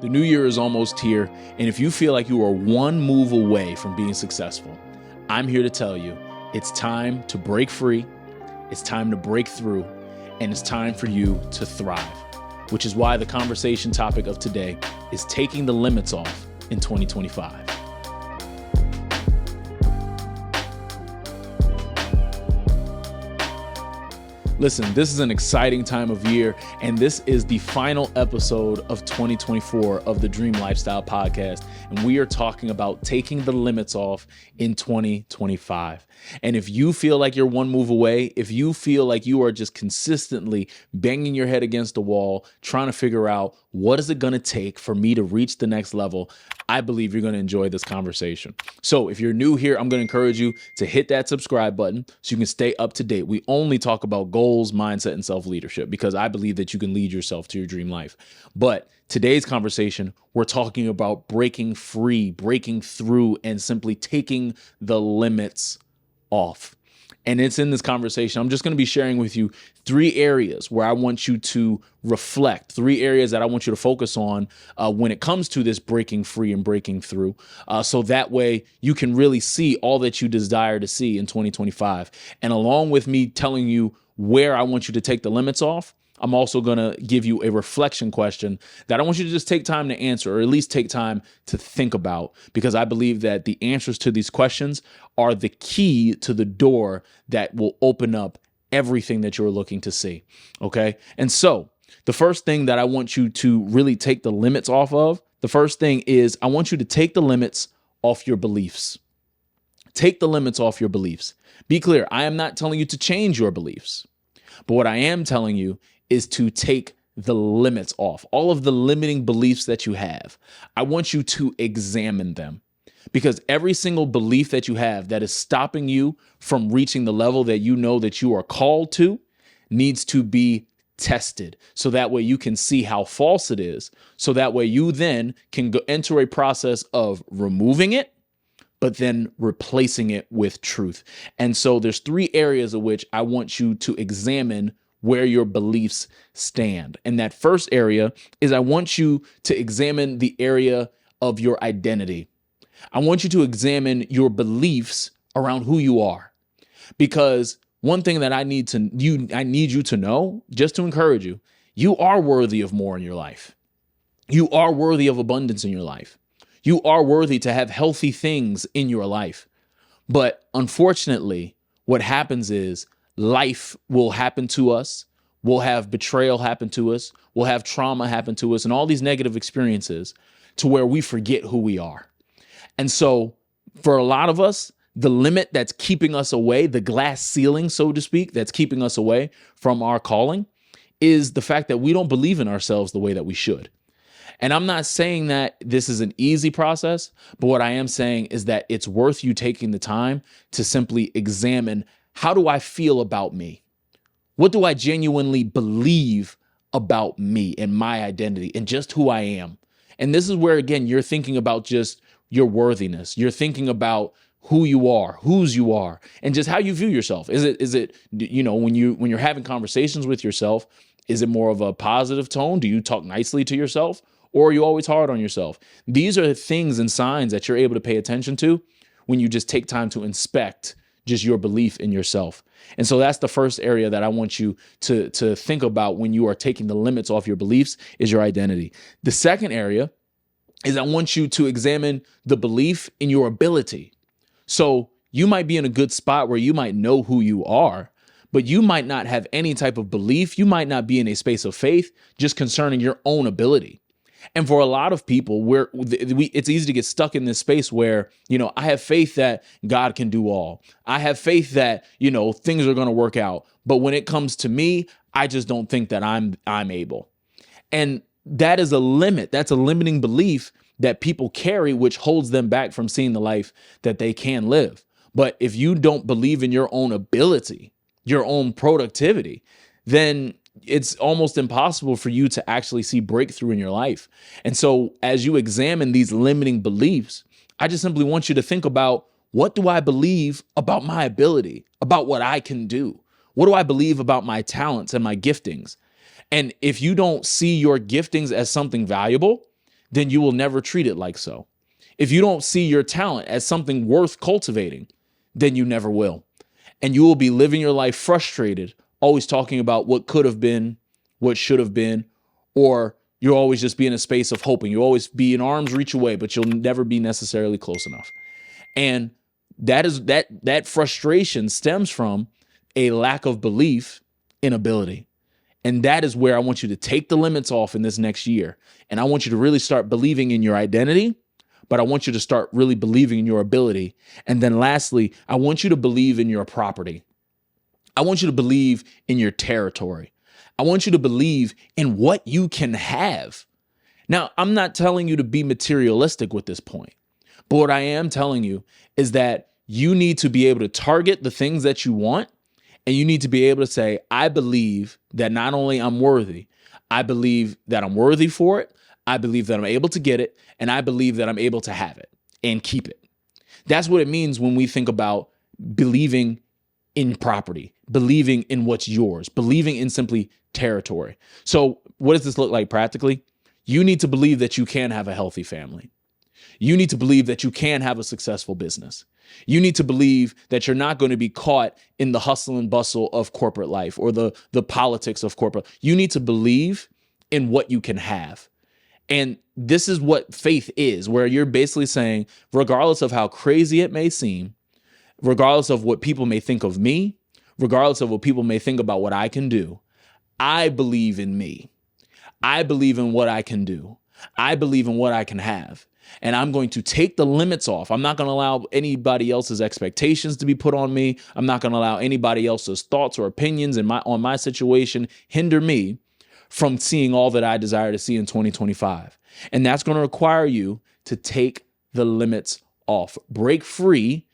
The new year is almost here, and if you feel like you are one move away from being successful, I'm here to tell you it's time to break free, it's time to break through, and it's time for you to thrive, which is why the conversation topic of today is taking the limits off in 2025. Listen, this is an exciting time of year, and this is the final episode of 2024 of the Dream Lifestyle Podcast, and we are talking about taking the limits off in 2025. And if you feel like you're one move away, if you feel like you are just consistently banging your head against the wall, trying to figure out what is it going to take for me to reach the next level, I believe you're going to enjoy this conversation. So if you're new here, I'm going to encourage you to hit that subscribe button so you can stay up to date. We only talk about goals, mindset, and self-leadership because I believe that you can lead yourself to your dream life. But today's conversation, we're talking about breaking free, breaking through, and simply taking the limits off. And it's in this conversation, I'm just going to be sharing with you 3 areas where I want you to reflect, 3 areas that I want you to focus on when it comes to this breaking free and breaking through. So that way you can really see all that you desire to see in 2025. And along with me telling you where I want you to take the limits off, I'm also going to give you a reflection question that I want you to just take time to answer, or at least take time to think about, because I believe that the answers to these questions are the key to the door that will open up everything that you're looking to see. Okay. And so the first thing that I want you to really take the limits off of, the first thing is I want you to take the limits off your beliefs. Take the limits off your beliefs. Be clear. I am not telling you to change your beliefs, but what I am telling you is to take the limits off. All of the limiting beliefs that you have, I want you to examine them, because every single belief that you have that is stopping you from reaching the level that you know that you are called to needs to be tested. So that way you can see how false it is. So that way you then can go enter a process of removing it, but then replacing it with truth. And so there's 3 areas of which I want you to examine where your beliefs stand. And that first area is I want you to examine the area of your identity. I want you to examine your beliefs around who you are, because one thing that I need you to know, just to encourage you, you are worthy of more in your life. You are worthy of abundance in your life. You are worthy to have healthy things in your life. But unfortunately, what happens is life will happen to us. We'll have betrayal happen to us. We'll have trauma happen to us and all these negative experiences to where we forget who we are. And so for a lot of us, the limit that's keeping us away, the glass ceiling, so to speak, that's keeping us away from our calling is the fact that we don't believe in ourselves the way that we should. And I'm not saying that this is an easy process, but what I am saying is that it's worth you taking the time to simply examine, how do I feel about me? What do I genuinely believe about me and my identity and just who I am? And this is where, again, you're thinking about just your worthiness. You're thinking about who you are, whose you are, and just how you view yourself. Is it, when you're having conversations with yourself, is it more of a positive tone? Do you talk nicely to yourself, or are you always hard on yourself? These are things and signs that you're able to pay attention to when you just take time to inspect just your belief in yourself. And so that's the first area that I want you to think about when you are taking the limits off your beliefs, is your identity. The second area is I want you to examine the belief in your ability. So you might be in a good spot where you might know who you are, but you might not have any type of belief. You might not be in a space of faith just concerning your own ability. And for a lot of people, it's easy to get stuck in this space where, I have faith that God can do all. I have faith that, things are going to work out. But when it comes to me, I just don't think that I'm able. And that is a limit. That's a limiting belief that people carry, which holds them back from seeing the life that they can live. But if you don't believe in your own ability, your own productivity, then it's almost impossible for you to actually see breakthrough in your life. And so as you examine these limiting beliefs, I just simply want you to think about, what do I believe about my ability, about what I can do? What do I believe about my talents and my giftings? And if you don't see your giftings as something valuable, then you will never treat it like so. If you don't see your talent as something worth cultivating, then you never will. And you will be living your life frustrated, always talking about what could have been, what should have been, or you'll always just be in a space of hoping. You'll always be an arm's reach away, but you'll never be necessarily close enough. And that frustration stems from a lack of belief in ability. And that is where I want you to take the limits off in this next year. And I want you to really start believing in your identity, but I want you to start really believing in your ability. And then lastly, I want you to believe in your property. I want you to believe in your territory. I want you to believe in what you can have. Now, I'm not telling you to be materialistic with this point, but what I am telling you is that you need to be able to target the things that you want, and you need to be able to say, I believe that not only I'm worthy, I believe that I'm worthy for it, I believe that I'm able to get it, and I believe that I'm able to have it and keep it. That's what it means when we think about believing in property, believing in what's yours, believing in simply territory. So what does this look like practically? You need to believe that you can have a healthy family. You need to believe that you can have a successful business. You need to believe that you're not going to be caught in the hustle and bustle of corporate life or the politics of corporate. You need to believe in what you can have. And this is what faith is, where you're basically saying, regardless of how crazy it may seem, regardless of what people may think of me, regardless of what people may think about what I can do, I believe in me. I believe in what I can do. I believe in what I can have. And I'm going to take the limits off. I'm not going to allow anybody else's expectations to be put on me. I'm not going to allow anybody else's thoughts or opinions on my situation hinder me from seeing all that I desire to see in 2025. And that's going to require you to take the limits off. Break free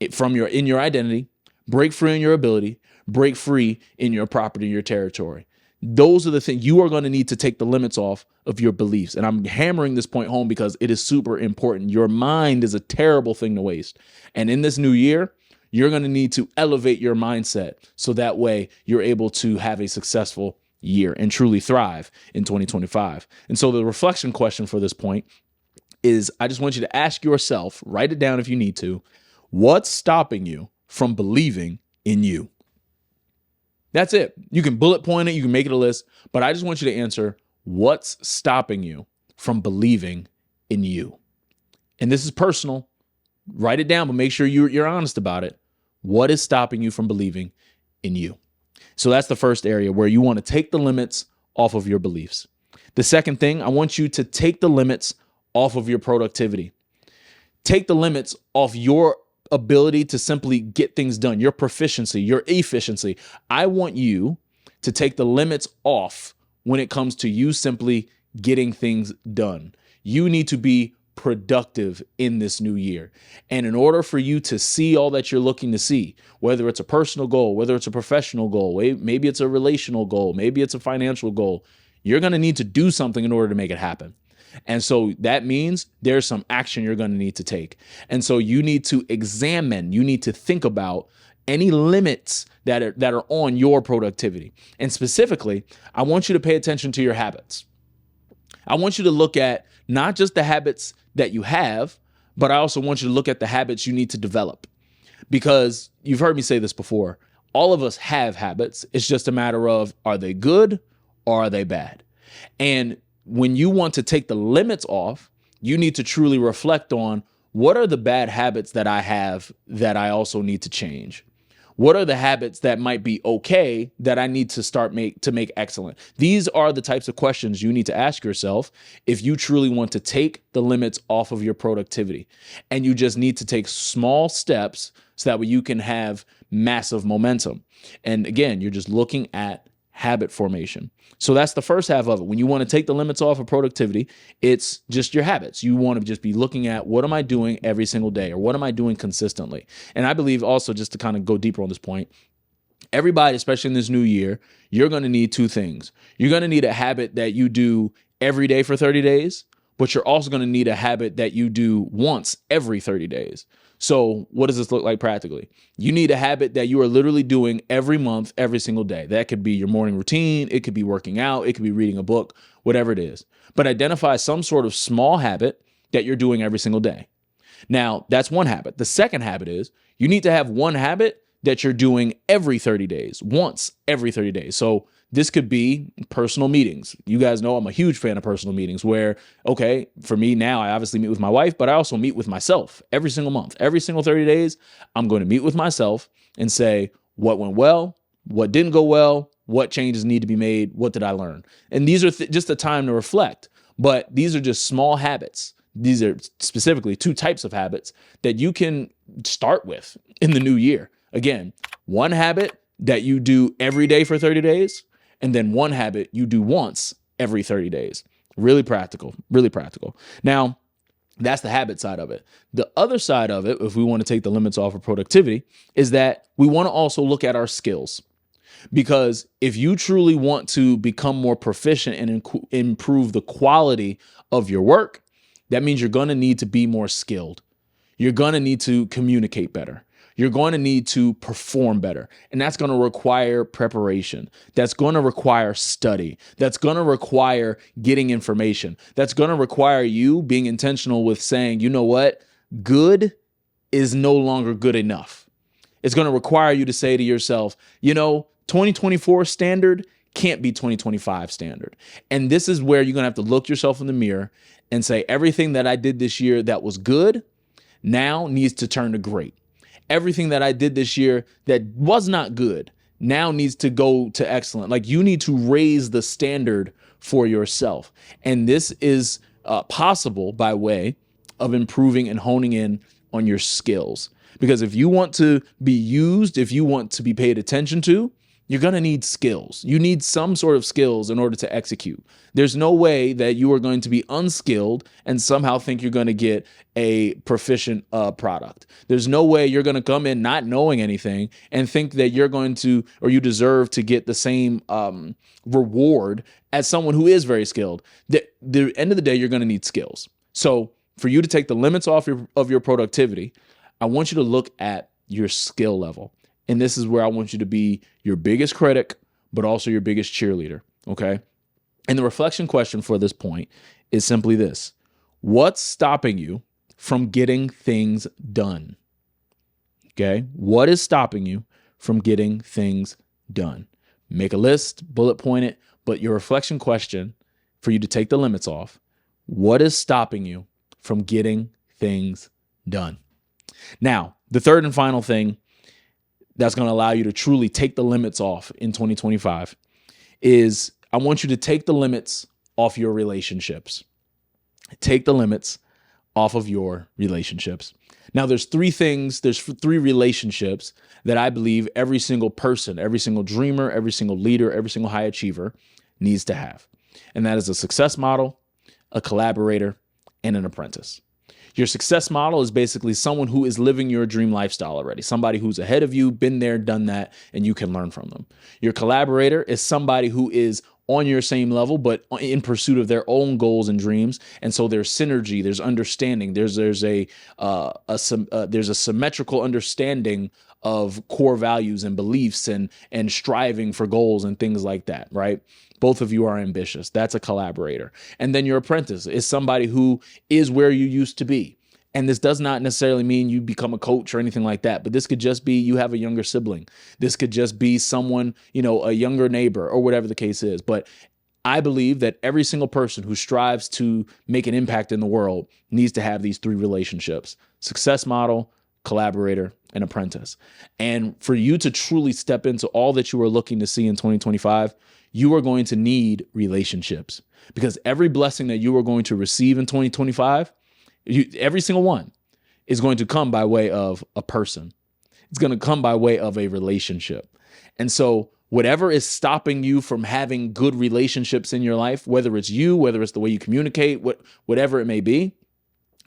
in your identity, break free in your ability, break free in your property, your territory. Those are the things you are going to need to take the limits off of your beliefs. And I'm hammering this point home because it is super important. Your mind is a terrible thing to waste. And in this new year, you're going to need to elevate your mindset so that way you're able to have a successful year and truly thrive in 2025. And so the reflection question for this point is, I just want you to ask yourself, write it down if you need to, what's stopping you from believing in you? That's it. You can bullet point it. You can make it a list, but I just want you to answer, what's stopping you from believing in you? And this is personal. Write it down, but make sure you're honest about it. What is stopping you from believing in you? So that's the first area where you want to take the limits off of your beliefs. The second thing, I want you to take the limits off of your productivity. Take the limits off your ability to simply get things done, your proficiency, your efficiency. I want you to take the limits off when it comes to you simply getting things done. You need to be productive in this new year. And in order for you to see all that you're looking to see, whether it's a personal goal, whether it's a professional goal, maybe it's a relational goal, maybe it's a financial goal, you're going to need to do something in order to make it happen. And so that means there's some action you're going to need to take. And so you need to examine, you need to think about any limits that are on your productivity. And specifically, I want you to pay attention to your habits. I want you to look at not just the habits that you have, but I also want you to look at the habits you need to develop. Because you've heard me say this before, all of us have habits. It's just a matter of, are they good or are they bad? And when you want to take the limits off, you need to truly reflect on, what are the bad habits that I have that I also need to change? What are the habits that might be okay that I need to make excellent? These are the types of questions you need to ask yourself if you truly want to take the limits off of your productivity. And you just need to take small steps so that way you can have massive momentum. And again, you're just looking at habit formation. So that's the first half of it. When you want to take the limits off of productivity, it's just your habits. You want to just be looking at, what am I doing every single day, or what am I doing consistently? And I believe also, just to kind of go deeper on this point, everybody, especially in this new year, you're going to need two things. You're going to need a habit that you do every day for 30 days, but you're also going to need a habit that you do once every 30 days. So what does this look like practically? You need a habit that you are literally doing every month, every single day. That could be your morning routine. It could be working out. It could be reading a book, whatever it is. But identify some sort of small habit that you're doing every single day. Now, that's one habit. The second habit is you need to have one habit that you're doing every 30 days, once every 30 days. So this could be personal meetings. You guys know I'm a huge fan of personal meetings where, okay, for me now, I obviously meet with my wife, but I also meet with myself every single month. Every single 30 days, I'm going to meet with myself and say what went well, what didn't go well, what changes need to be made, what did I learn? And these are just a time to reflect, but these are just small habits. These are specifically two types of habits that you can start with in the new year. Again, one habit that you do every day for 30 days, and then one habit you do once every 30 days. Really practical, really practical. Now, that's the habit side of it. The other side of it, if we want to take the limits off of productivity, is that we want to also look at our skills. Because if you truly want to become more proficient and improve the quality of your work, that means you're going to need to be more skilled. You're going to need to communicate better. You're going to need to perform better. And that's going to require preparation. That's going to require study. That's going to require getting information. That's going to require you being intentional with saying, you know what? Good is no longer good enough. It's going to require you to say to yourself, 2024 standard can't be 2025 standard. And this is where you're going to have to look yourself in the mirror and say, everything that I did this year that was good now needs to turn to great. Everything that I did this year that was not good now needs to go to excellent. Like, you need to raise the standard for yourself. And this is possible by way of improving and honing in on your skills. Because if you want to be used, if you want to be paid attention to, you're going to need skills. You need some sort of skills in order to execute. There's no way that you are going to be unskilled and somehow think you're going to get a proficient product. There's no way you're going to come in not knowing anything and think that you're going to, or you deserve to get the same reward as someone who is very skilled. The end of the day, you're going to need skills. So for you to take the limits off of your productivity, I want you to look at your skill level. And this is where I want you to be your biggest critic, but also your biggest cheerleader, okay? And the reflection question for this point is simply this. What's stopping you from getting things done? Okay? What is stopping you from getting things done? Make a list, bullet point it, but your reflection question for you to take the limits off, what is stopping you from getting things done? Now, the third and final thing that's going to allow you to truly take the limits off in 2025 is I want you to take the limits off your relationships. Take the limits off of your relationships. Now, there's three relationships that I believe every single person, every single dreamer, every single leader, every single high achiever needs to have. And that is a success model, a collaborator, and an apprentice. Your success model is basically someone who is living your dream lifestyle already, somebody who's ahead of you, been there, done that, and you can learn from them. Your collaborator is somebody who is on your same level, but in pursuit of their own goals and dreams. And so there's synergy, there's understanding, there's a symmetrical understanding of core values and beliefs and striving for goals and things like that, right? Both of you are ambitious. That's a collaborator. And then your apprentice is somebody who is where you used to be. And this does not necessarily mean you become a coach or anything like that, but this could just be you have a younger sibling. This could just be someone, a younger neighbor or whatever the case is. But I believe that every single person who strives to make an impact in the world needs to have these three relationships: success model, collaborator, and apprentice. And for you to truly step into all that you are looking to see in 2025, you are going to need relationships, because every blessing that you are going to receive in 2025, every single one is going to come by way of a person. It's going to come by way of a relationship. And so whatever is stopping you from having good relationships in your life, whether it's you, whether it's the way you communicate, whatever it may be,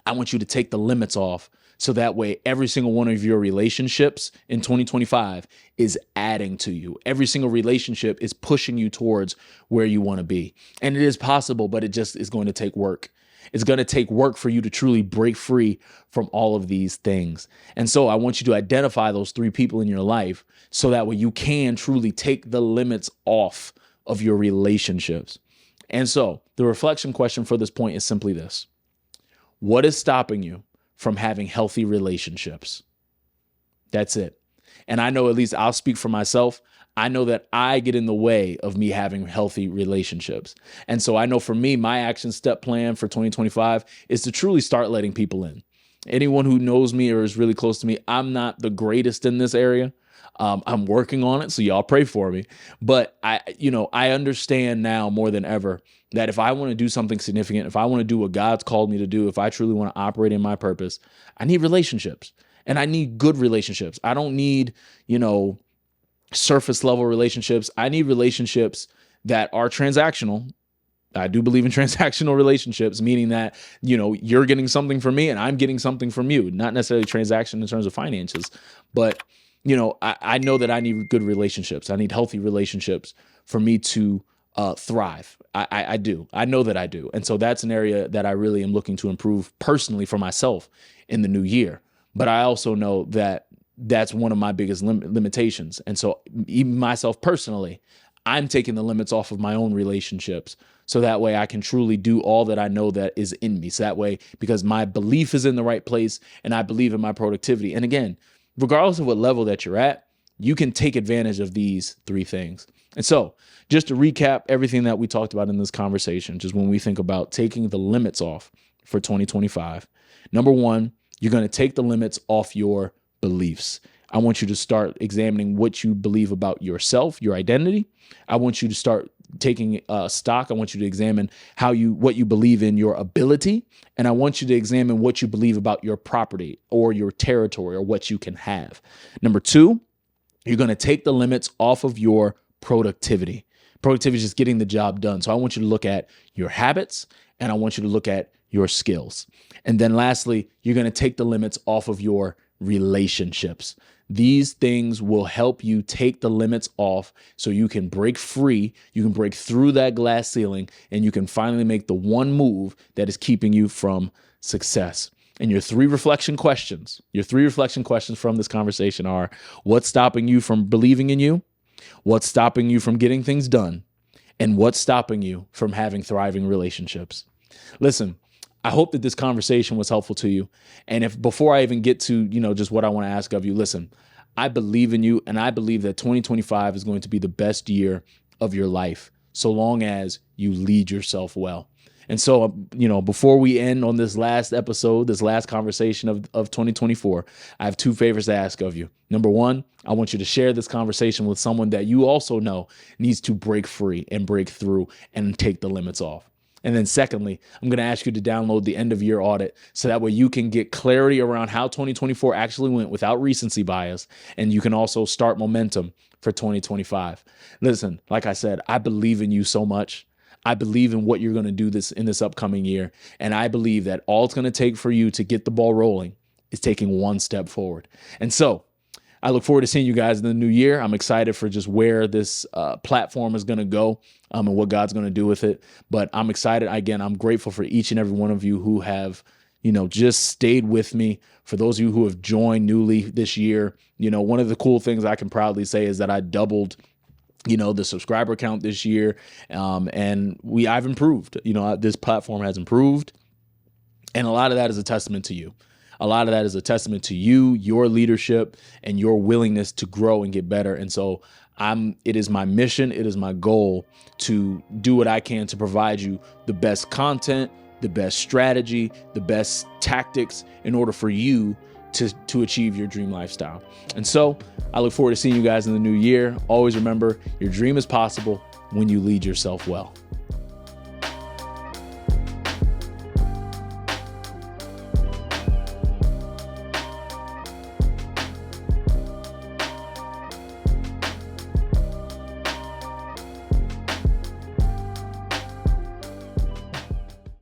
I want you to take the limits off. So that way, every single one of your relationships in 2025 is adding to you. Every single relationship is pushing you towards where you want to be. And it is possible, but it just is going to take work. It's going to take work for you to truly break free from all of these things. And so I want you to identify those 3 people in your life so that way you can truly take the limits off of your relationships. And so the reflection question for this point is simply this: what is stopping you from having healthy relationships? That's it. And I know, at least I'll speak for myself, I know that I get in the way of me having healthy relationships. And so I know for me, my action step plan for 2025 is to truly start letting people in. Anyone who knows me or is really close to me, I'm not the greatest in this area. I'm working on it, so y'all pray for me. But I understand now more than ever that if I want to do something significant, if I want to do what God's called me to do, if I truly want to operate in my purpose, I need relationships, and I need good relationships. I don't need, surface level relationships. I need relationships that are transactional. I do believe in transactional relationships, meaning that, you're getting something from me and I'm getting something from you, not necessarily transaction in terms of finances, but I know that I need good relationships. I need healthy relationships for me to thrive. I do. I know that I do. And so that's an area that I really am looking to improve personally for myself in the new year. But I also know that that's one of my biggest limitations. And so even myself personally, I'm taking the limits off of my own relationships so that way I can truly do all that I know that is in me. So that way, because my belief is in the right place and I believe in my productivity. And again, regardless of what level that you're at, you can take advantage of these 3 things. And so just to recap everything that we talked about in this conversation, just when we think about taking the limits off for 2025, number 1, you're going to take the limits off your beliefs. I want you to start examining what you believe about yourself, your identity. I want you to start taking stock. I want you to examine what you believe in your ability. And I want you to examine what you believe about your property or your territory or what you can have. Number 2, you're going to take the limits off of your productivity. Productivity is just getting the job done. So I want you to look at your habits and I want you to look at your skills. And then lastly, you're going to take the limits off of your relationships. These things will help you take the limits off so you can break free, you can break through that glass ceiling, and you can finally make the one move that is keeping you from success. And your 3 reflection questions from this conversation are: what's stopping you from believing in you? What's stopping you from getting things done? And what's stopping you from having thriving relationships? Listen, I hope that this conversation was helpful to you. And if before I even get to, just what I want to ask of you, listen, I believe in you and I believe that 2025 is going to be the best year of your life, so long as you lead yourself well. And so, before we end on this last episode, this last conversation of 2024, I have 2 favors to ask of you. Number 1, I want you to share this conversation with someone that you also know needs to break free and break through and take the limits off. And then secondly, I'm going to ask you to download the end of year audit so that way you can get clarity around how 2024 actually went without recency bias. And you can also start momentum for 2025. Listen, like I said, I believe in you so much. I believe in what you're going to do in this upcoming year. And I believe that all it's going to take for you to get the ball rolling is taking one step forward. And so I look forward to seeing you guys in the new year. I'm excited for just where this platform is going to go and what God's going to do with it. But I'm excited. Again, I'm grateful for each and every one of you who have, just stayed with me. For those of you who have joined newly this year, one of the cool things I can proudly say is that I doubled the subscriber count this year. And I've improved. This platform has improved. And a lot of that is a testament to you. A lot of that is a testament to you, your leadership, and your willingness to grow and get better. And so it is my mission, it is my goal to do what I can to provide you the best content, the best strategy, the best tactics in order for you to achieve your dream lifestyle. And so I look forward to seeing you guys in the new year. Always remember, your dream is possible when you lead yourself well.